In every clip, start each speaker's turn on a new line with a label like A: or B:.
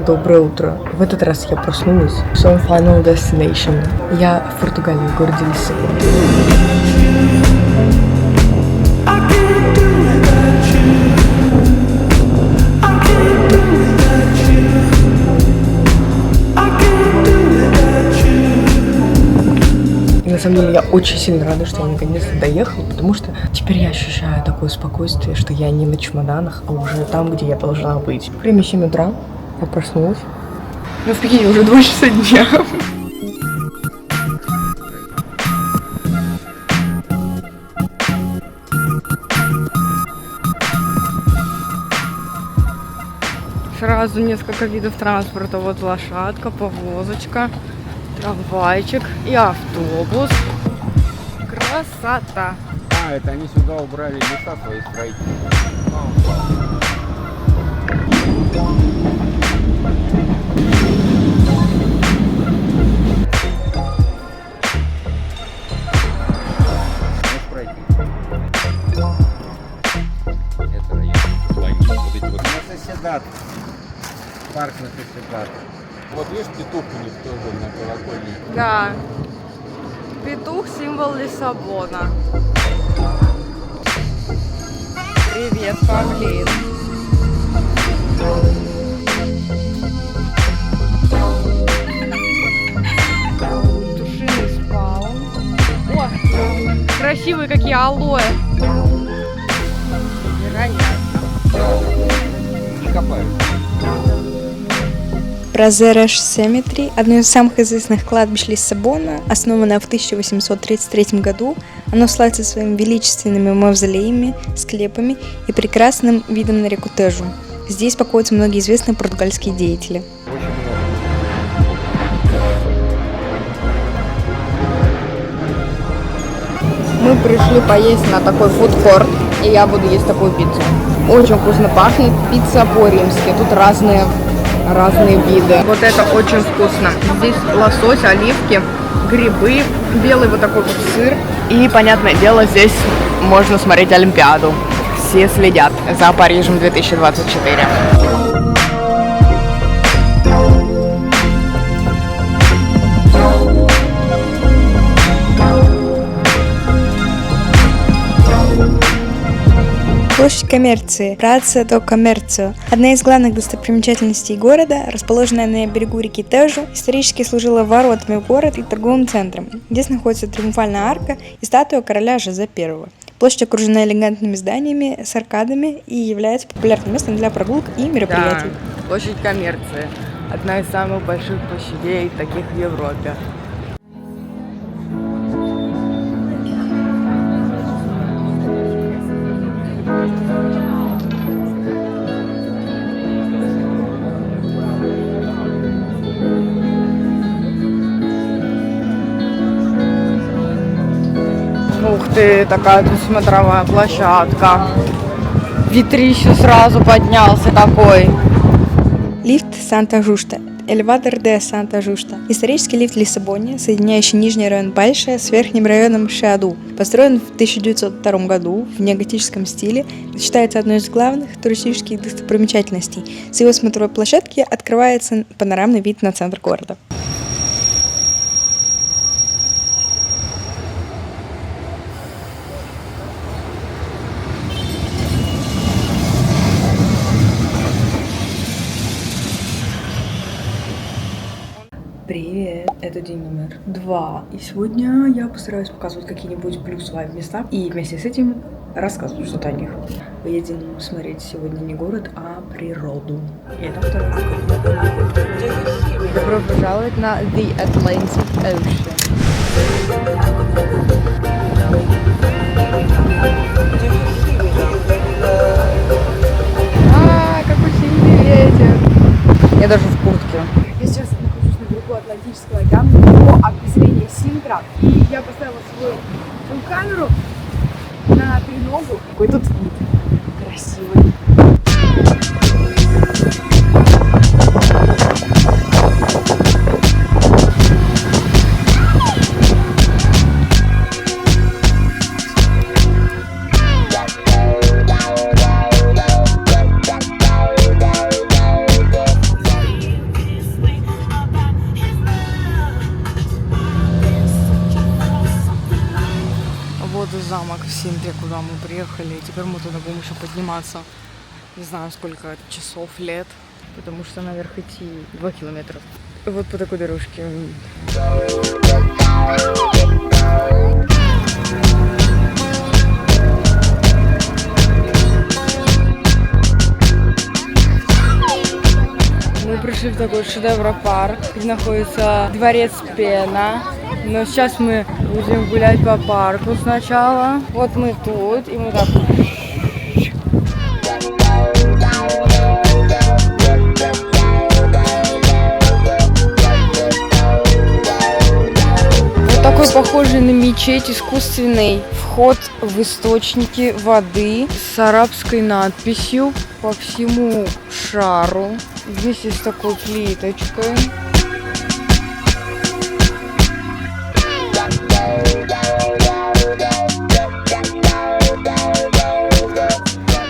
A: Доброе утро. В этот раз я проснулась в своем Final Destination. Я в Португалии, в городе Лиссабон. И на самом деле я очень сильно рада, что я наконец-то доехала, потому что теперь я ощущаю такое спокойствие, что я не на чемоданах, а уже там, где я должна быть. Время 7 утра, я проснулась. Но в Пекине уже 2 часа дня. Сразу несколько видов транспорта. Вот лошадка, повозочка, трамвайчик и автобус. Красота!
B: А, это они сюда убрали леса свои строительные. Это район. Вот эти вот на соседат. Парк на соседат. Вот видишь, петух у них тоже на колокольне.
A: Да. Петух — символ Лиссабона. Привет, павлин. Тушиный спаун. О, красивые какие алоэ. Невероятно.
B: Не копают.
C: Празереш Cemetery, одно из самых известных кладбищ Лиссабона, основанное в 1833 году, оно славится своими величественными мавзолеями, склепами и прекрасным видом на реку Тежу. Здесь покоятся многие известные португальские деятели.
A: Мы пришли поесть на такой фудкорт, и я буду есть такую пиццу. Очень вкусно пахнет, пицца по-римски, тут разные виды. Вот это очень вкусно. Здесь лосось, оливки, грибы, белый вот такой вот сыр. И, понятное дело, здесь можно смотреть Олимпиаду. Все следят за Парижем 2024.
C: Площадь коммерции, Praça do Comércio, одна из главных достопримечательностей города, расположенная на берегу реки Тежу, исторически служила воротами в город и торговым центром. Здесь находится триумфальная арка и статуя короля Жозе I. Площадь окружена элегантными зданиями с аркадами и является популярным местом для прогулок и мероприятий.
A: Да, площадь коммерции. Одна из самых больших площадей таких в Европе. Ух ты, такая тут смотровая площадка. Ветрище сразу поднялся такой.
C: Лифт Санта-Жушта. Элевадор де Санта-Жушта. Исторический лифт в Лиссабоне, соединяющий нижний район Байше с верхним районом Шиаду. Построен в 1902 году в неоготическом стиле, считается одной из главных туристических достопримечательностей. С его смотровой площадки открывается панорамный вид на центр города.
A: Привет, это день номер 2. И сегодня я постараюсь показывать какие-нибудь плюс вайб места и вместе с этим рассказывать что-то о них. Мы едем смотреть сегодня не город, а природу. И это второй. Добро пожаловать на The Atlantic Ocean. Какой сильный ветер. Я даже в куртке.
D: Я сейчас нахожусь на берегу Атлантического океана по обозрению Сингра. И я поставила свою камеру на треногу. Какой тут вид красивый.
A: Синтре, куда мы приехали. И теперь мы туда будем еще подниматься. Не знаю, сколько часов, лет. Потому что наверх идти 2 километра. Вот по такой дорожке. Мы пришли в такой шедевропарк, где находится дворец Пена. Но сейчас мы будем гулять по парку сначала. Вот мы тут, и мы так... Вот такой похожий на мечеть искусственный вход в источники воды с арабской надписью по всему шару. Вместе с такой плиточкой.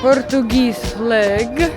A: Португиз флэг.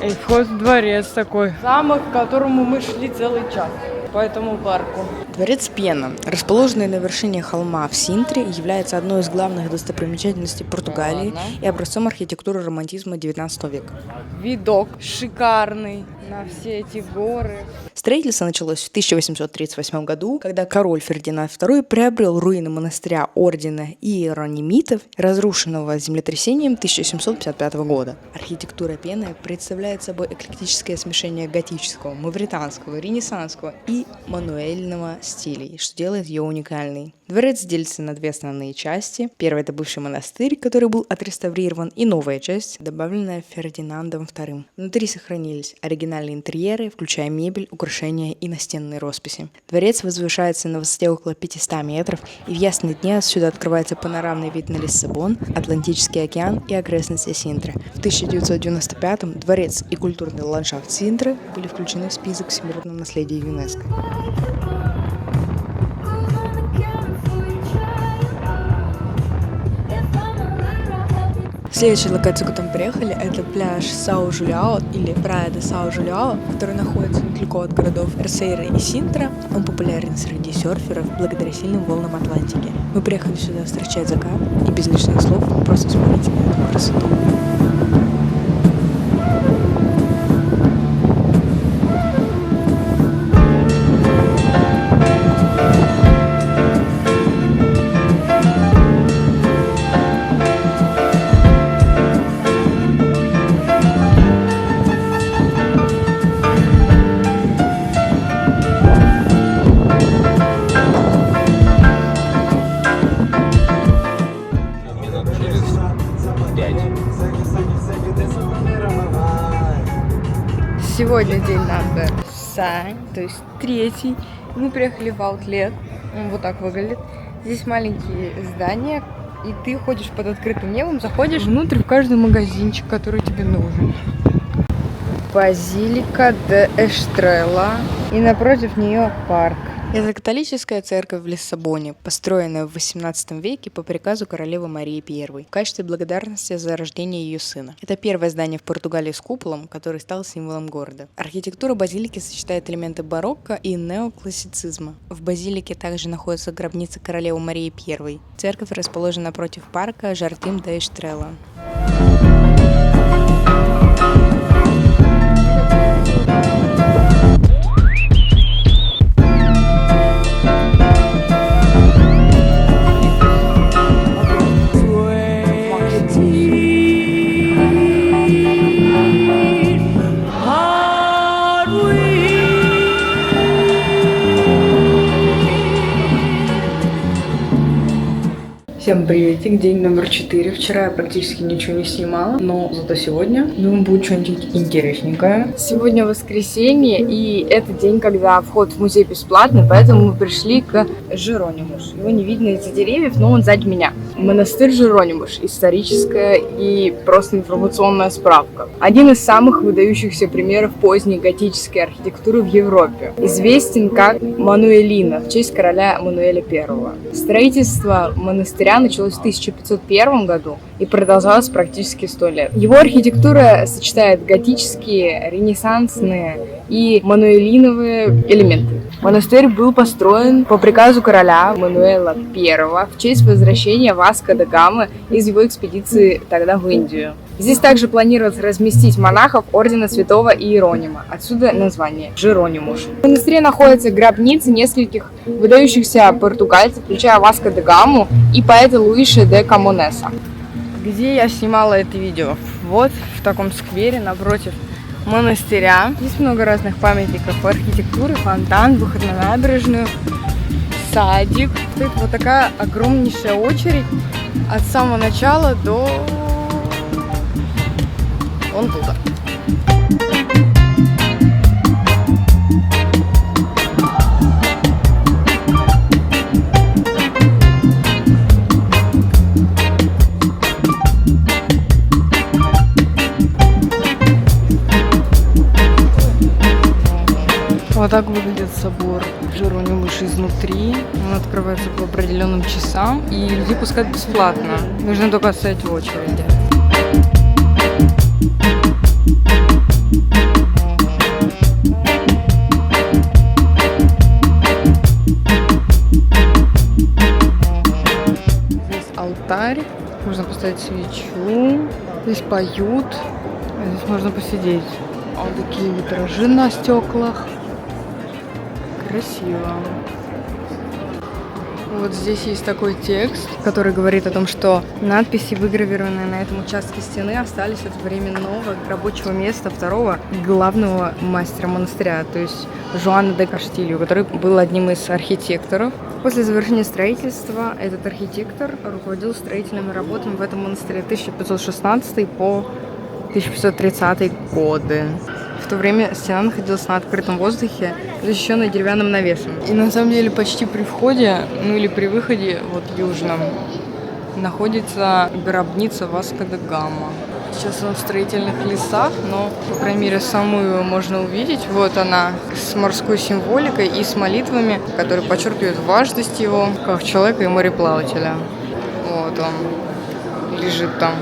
A: И вход в дворец такой. Замок, к которому мы шли целый час. По этому парку.
C: Дворец Пена, расположенный на вершине холма в Синтре, является одной из главных достопримечательностей Португалии и образцом архитектуры романтизма XIX века.
A: Видок шикарный на все эти горы.
C: Строительство началось в 1838 году, когда король Фердинанд II приобрел руины монастыря ордена иеронимитов, разрушенного землетрясением 1755 года. Архитектура Пены представляет собой эклектическое смешение готического, мавританского, ренессансского и мануэльного стилей, что делает ее уникальной. Дворец делится на 2 основные части. Первая — это бывший монастырь, который был отреставрирован, и новая часть, добавленная Фердинандом II. Внутри сохранились оригинальные интерьеры, включая мебель, украшения и настенные росписи. Дворец возвышается на высоте около 500 метров, и в ясные дни отсюда открывается панорамный вид на Лиссабон, Атлантический океан и окрестности Синтры. В 1995-м дворец и культурный ландшафт Синтры были включены в список всемирного наследия ЮНЕСКО. Следующая локация, куда мы приехали, это пляж Сау-Жулиао или Праia de Сау-Жулиао, который находится недалеко от городов Эрсейра и Синтра. Он популярен среди серферов благодаря сильным волнам Атлантики. Мы приехали сюда встречать закат, и без лишних слов просто смотрите на эту красоту.
A: Сегодня день номер 7, то есть 3. Мы приехали в аутлет. Он вот так выглядит. Здесь маленькие здания, и ты ходишь под открытым небом, заходишь внутрь в каждый магазинчик, который тебе нужен. Базилика де Эстрела, и напротив нее парк.
C: Это католическая церковь в Лиссабоне, построенная в XVIII веке по приказу королевы Марии I в качестве благодарности за рождение ее сына. Это первое здание в Португалии с куполом, который стал символом города. Архитектура базилики сочетает элементы барокко и неоклассицизма. В базилике также находится гробница королевы Марии I. Церковь расположена напротив парка Жардим де Эстрела.
A: Всем приветик, день номер 4. Вчера я практически ничего не снимала, но зато сегодня, думаю, будет что-нибудь интересненькое. Сегодня воскресенье, и это день, когда вход в музей бесплатный, поэтому мы пришли к Жеронимуш. Его не видно из-за деревьев, но он сзади меня. Монастырь Жеронимуш. Историческая и просто информационная справка. Один из самых выдающихся примеров поздней готической архитектуры в Европе. Известен как Мануэлина, в честь короля Мануэля I. Строительство монастыря началось в 1501 году и продолжалось практически 100 лет. Его архитектура сочетает готические, ренессансные и мануэлиновые элементы. Монастырь был построен по приказу короля Мануэла I в честь возвращения Васко да Гамы из его экспедиции тогда в Индию. Здесь также планировалось разместить монахов ордена святого Иеронима, отсюда название Жеронимуш. В монастыре находятся гробницы нескольких выдающихся португальцев, включая Васко да Гаму и поэта Луиша де Камонеса. Где я снимала это видео? Вот в таком сквере напротив монастыря. Здесь много разных памятников архитектуры, фонтан, выход на набережную, садик. Тут вот такая огромнейшая очередь от самого начала до вон туда. Вот так выглядит собор Жеронимуш изнутри. Он открывается по определенным часам, и людей пускают бесплатно. Нужно только стоять в очереди. Здесь алтарь, можно поставить свечу. Здесь поют, а здесь можно посидеть. А вот такие витражи на стеклах. Красиво. Вот здесь есть такой текст, который говорит о том, что надписи, выгравированные на этом участке стены, остались от временного рабочего места второго главного мастера монастыря, то есть Жуана де Каштилью, который был одним из архитекторов. После завершения строительства этот архитектор руководил строительными работами в этом монастыре 1516 по 1530 годы. В то время стена находилась на открытом воздухе, защищенная деревянным навесом. И на самом деле почти при входе, ну или при выходе, вот южном, находится гробница Васко да Гама. Сейчас он в строительных лесах, но, по крайней мере, самую можно увидеть. Вот она, с морской символикой и с молитвами, которые подчеркивают важность его как человека и мореплавателя. Вот он лежит там.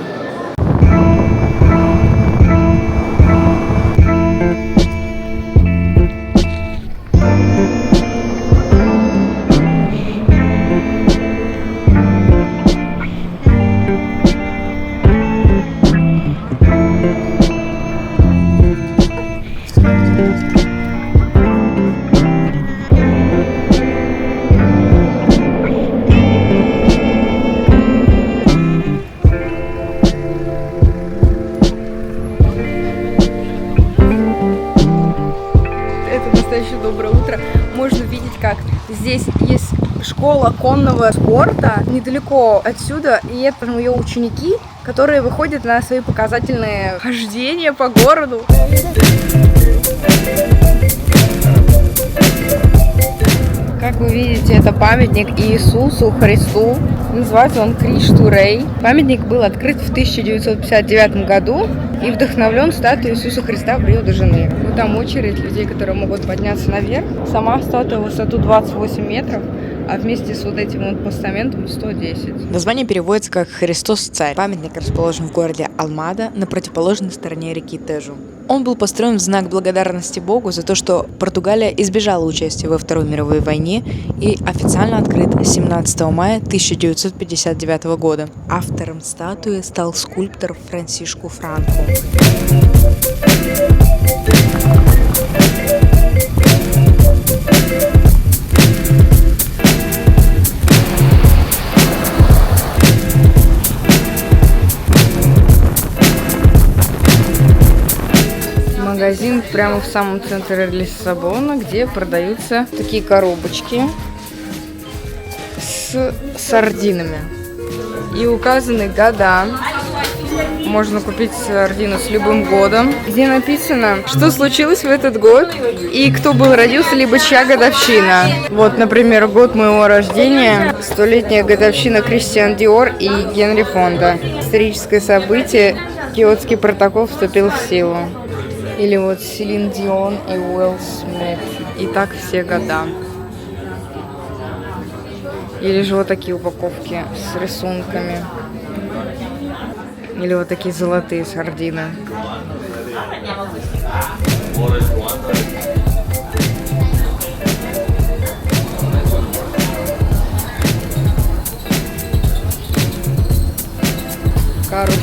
A: Доброе утро. Можно видеть, как здесь есть школа конного спорта недалеко отсюда, и это ее ученики, которые выходят на свои показательные хождения по городу. Как вы видите, это памятник Иисусу Христу. Называется он Кришту Рей. Памятник был открыт в 1959 году и вдохновлен статуей Иисуса Христа в Рио-де-Жанейро. Вот там очередь людей, которые могут подняться наверх. Сама статуя в высоту 28 метров, а вместе с вот этим вот постаментом 110.
C: Название переводится как «Христос Царь». Памятник расположен в городе Алмада на противоположной стороне реки Тежу. Он был построен в знак благодарности Богу за то, что Португалия избежала участия во Второй мировой войне и официально открыт 17 мая 1959 года. Автором статуи стал скульптор Франсишку Франко.
A: Магазин прямо в самом центре Лиссабона, где продаются такие коробочки с сардинами. И указаны года. Можно купить сардину с любым годом, где написано, что случилось в этот год и кто был родился, либо чья годовщина. Вот, например, год моего рождения, 100-летняя годовщина Кристиан Диор и Генри Фонда. Историческое событие, Киотский протокол вступил в силу. Или вот Селин Дион и Уилл Смит. И так все года. Или же вот такие упаковки с рисунками. Или вот такие золотые сардины.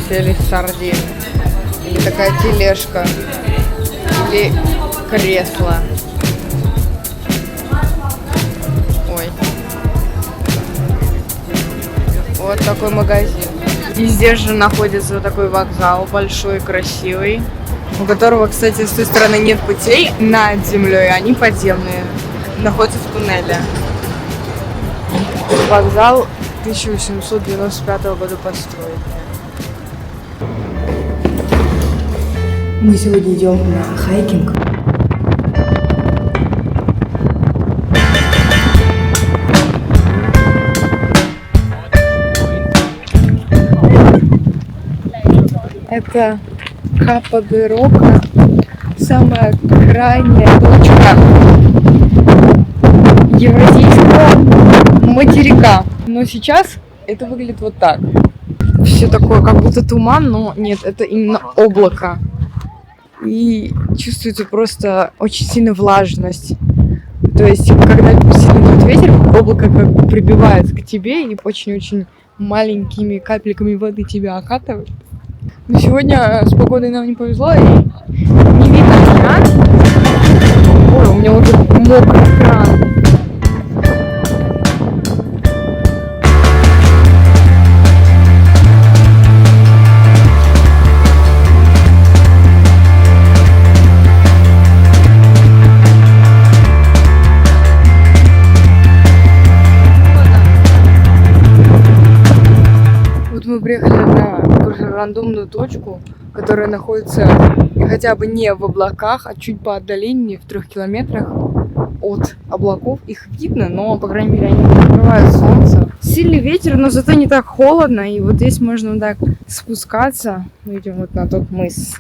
A: карусель сардин. Или такая тележка. Или кресло. Ой. Вот такой магазин. И здесь же находится такой вокзал большой, красивый, у которого, кстати, с той стороны нет путей над землей, они подземные, находятся в туннеле. Вокзал 1895 года постройки.
C: Мы сегодня идем на хайкинг.
A: Это Капа-де-Рока, самая крайняя точка евразийского материка. Но сейчас это выглядит вот так. Все такое, как будто туман, но нет, это именно облако. И чувствуется просто очень сильная влажность. То есть, когда сильно дует ветер, облако как бы прибивается к тебе и очень-очень маленькими капельками воды тебя окатывает. Но сегодня с погодой нам не повезло, и не видно океан. Ой, у меня уже мокрый экран. Мы приехали на рандомную точку, которая находится хотя бы не в облаках, а чуть по отдалению, в 3 километрах от облаков. Их видно, но, по крайней мере, они не закрывают солнце. Сильный ветер, но зато не так холодно, и вот здесь можно вот так спускаться. Мы идем вот на тот мыс.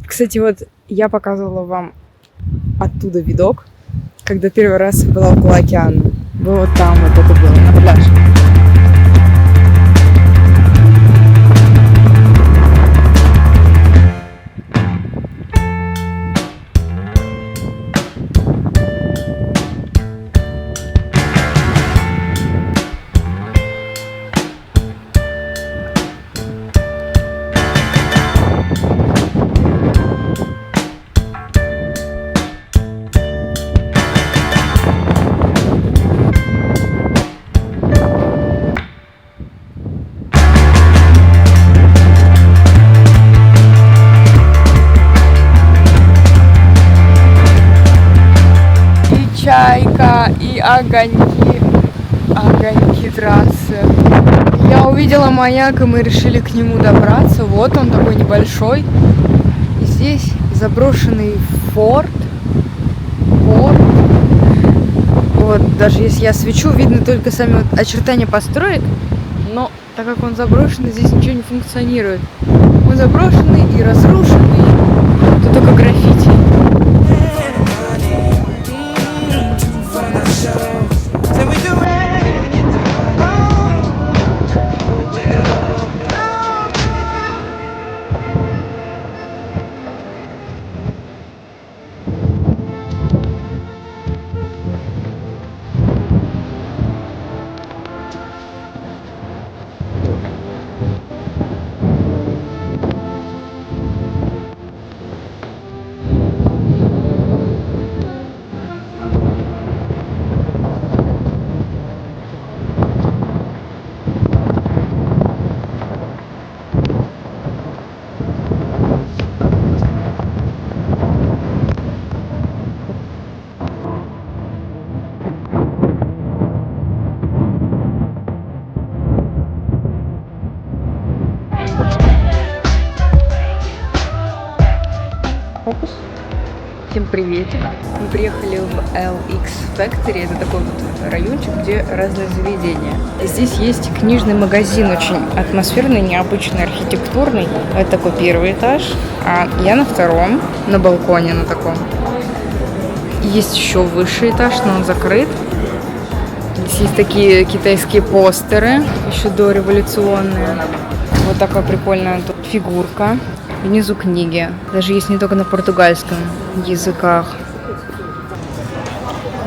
A: Кстати, вот я показывала вам оттуда видок, когда первый раз была около океана. Вы вот там вот это было, на пляже. Чайка и огоньки трассы. Я увидела маяк, и мы решили к нему добраться. Вот он такой небольшой. И здесь заброшенный форт. Вот, даже если я свечу, видно только сами вот очертания построек. Но так как он заброшенный, здесь ничего не функционирует. Он заброшенный и разрушенный. Тут только граффити. Всем приветик! Мы приехали в LX Factory, это такой вот райончик, где разные заведения. Здесь есть книжный магазин, очень атмосферный, необычный, архитектурный. Это такой первый этаж, а я на втором, на балконе на таком. Есть еще высший этаж, но он закрыт. Здесь есть такие китайские постеры, еще дореволюционные. Вот такая прикольная тут фигурка. Внизу книги. Даже есть не только на португальском языках.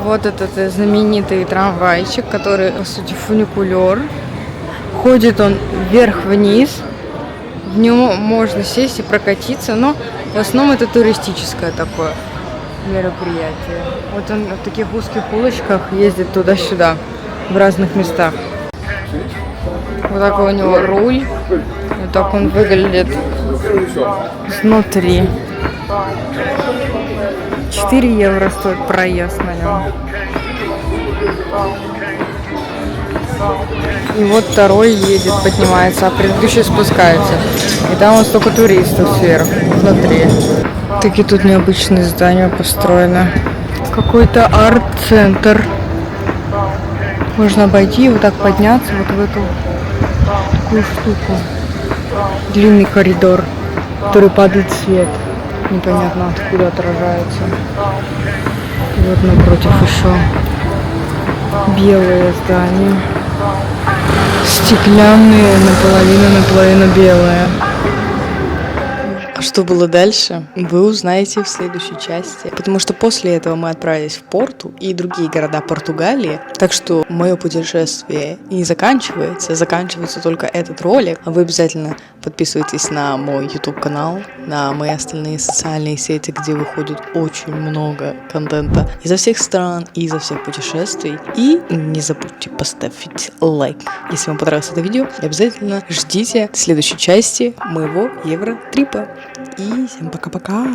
A: Вот этот знаменитый трамвайчик, который, по сути, фуникулер. Ходит он вверх-вниз. В нем можно сесть и прокатиться, но в основном это туристическое такое мероприятие. Вот он в таких узких улочках ездит туда-сюда, в разных местах. Вот такой у него руль. Вот так он выглядит снутри. 4 евро стоит проезд на нем. И вот второй едет, поднимается, а предыдущий спускается. И там вот столько туристов сверху, внутри. Такие тут необычные здания построены. Какой-то арт-центр. Можно обойти и вот так подняться вот в эту такую штуку. Длинный коридор, в который падает свет. Непонятно откуда отражается. И вот напротив еще белые здания. Стеклянные, наполовину белые. А что было дальше, вы узнаете в следующей части. Потому что после этого мы отправились в Порту и другие города Португалии. Так что мое путешествие не заканчивается. Заканчивается только этот ролик. А вы обязательно подписывайтесь на мой YouTube канал, на мои остальные социальные сети, где выходит очень много контента изо всех стран и изо всех путешествий. И не забудьте поставить лайк, если вам понравилось это видео. И обязательно ждите следующей части моего Евротрипа. И всем пока-пока!